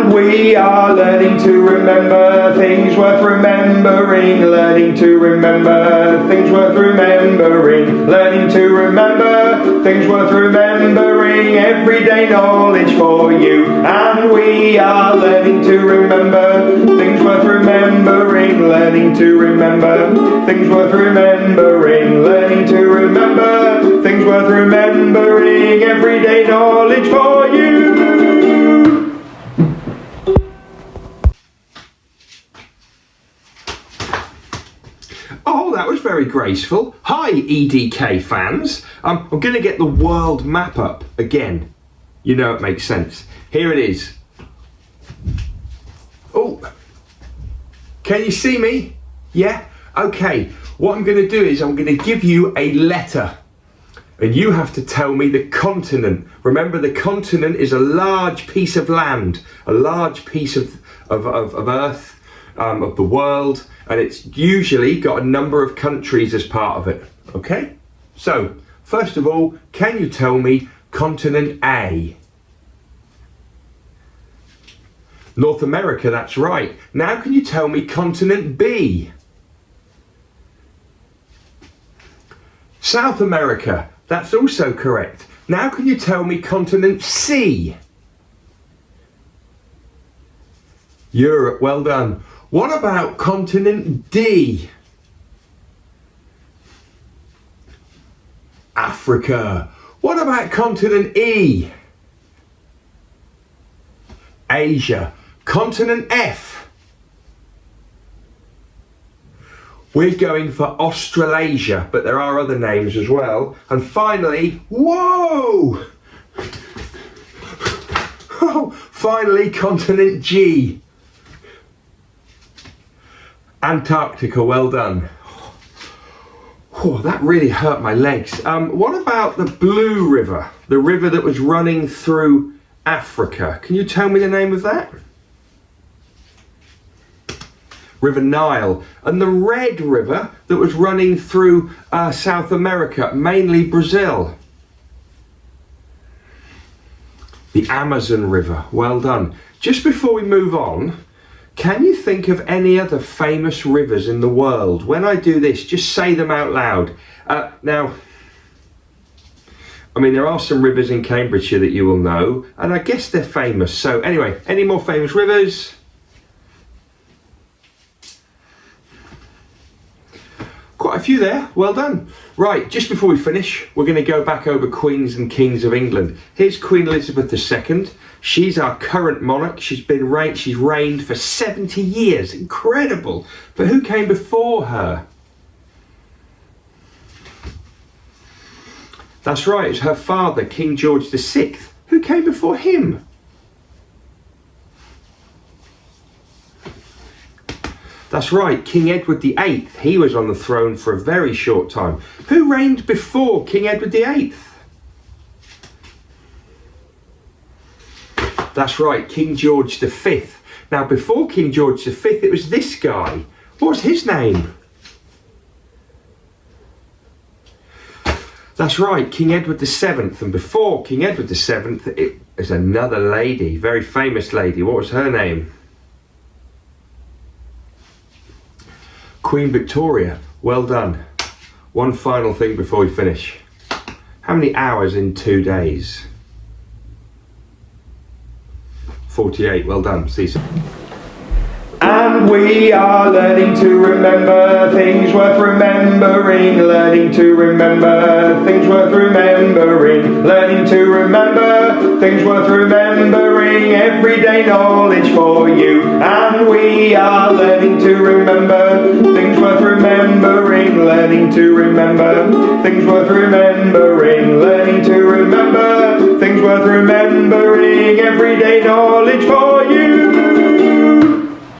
And we are learning to remember things worth remembering, learning to remember things worth remembering, learning to remember things worth remembering, everyday knowledge for you. And we are learning to remember things worth remembering, learning to remember things worth remembering, learning to remember things worth remembering, everyday knowledge for you. Oh, that was very graceful. Hi, EDK fans. I'm going to get the world map up again. You know it makes sense. Here it is. Oh, can you see me? Yeah? Okay. What I'm going to do is I'm going to give you a letter. And you have to tell me the continent. Remember, the continent is a large piece of land, a large piece of earth, of the world. And it's usually got a number of countries as part of it, okay? So, first of all, can you tell me continent A? North America, that's right. Now can you tell me continent B? South America, that's also correct. Now can you tell me continent C? Europe, well done. What about continent D? Africa. What about continent E? Asia. Continent F. We're going for Australasia, but there are other names as well. And finally, whoa! Oh, finally, continent G. Antarctica, well done. Oh, that really hurt my legs. What about the Blue River? The river that was running through Africa. Can you tell me the name of that? River Nile. And the Red River that was running through South America, mainly Brazil. The Amazon River, well done. Just before we move on, can you think of any other famous rivers in the world? When I do this, just say them out loud. Now, I mean, there are some rivers in Cambridgeshire that you will know, and I guess they're famous. So anyway, any more famous rivers? Quite a few there, well done. Right, just before we finish, we're going to go back over Queens and Kings of England. Here's Queen Elizabeth II. She's our current monarch. She's reigned for 70 years. Incredible. But who came before her? That's right, it's her father, King George VI. Who came before him? That's right, King Edward VIII. He was on the throne for a very short time. Who reigned before King Edward VIII? That's right, King George V. Now, before King George V, it was this guy. What was his name? That's right, King Edward VII. And before King Edward VII, it was another lady, very famous lady. What was her name? Queen Victoria. Well done. One final thing before we finish. How many hours in 2 days? 48, well done. See you soon. And we are learning to remember things worth remembering, learning to remember things worth remembering, learning to remember things worth remembering, everyday knowledge for you. And we are learning to remember things worth remembering, learning to remember things worth remembering, learning to remember things worth remembering, everyday knowledge for you.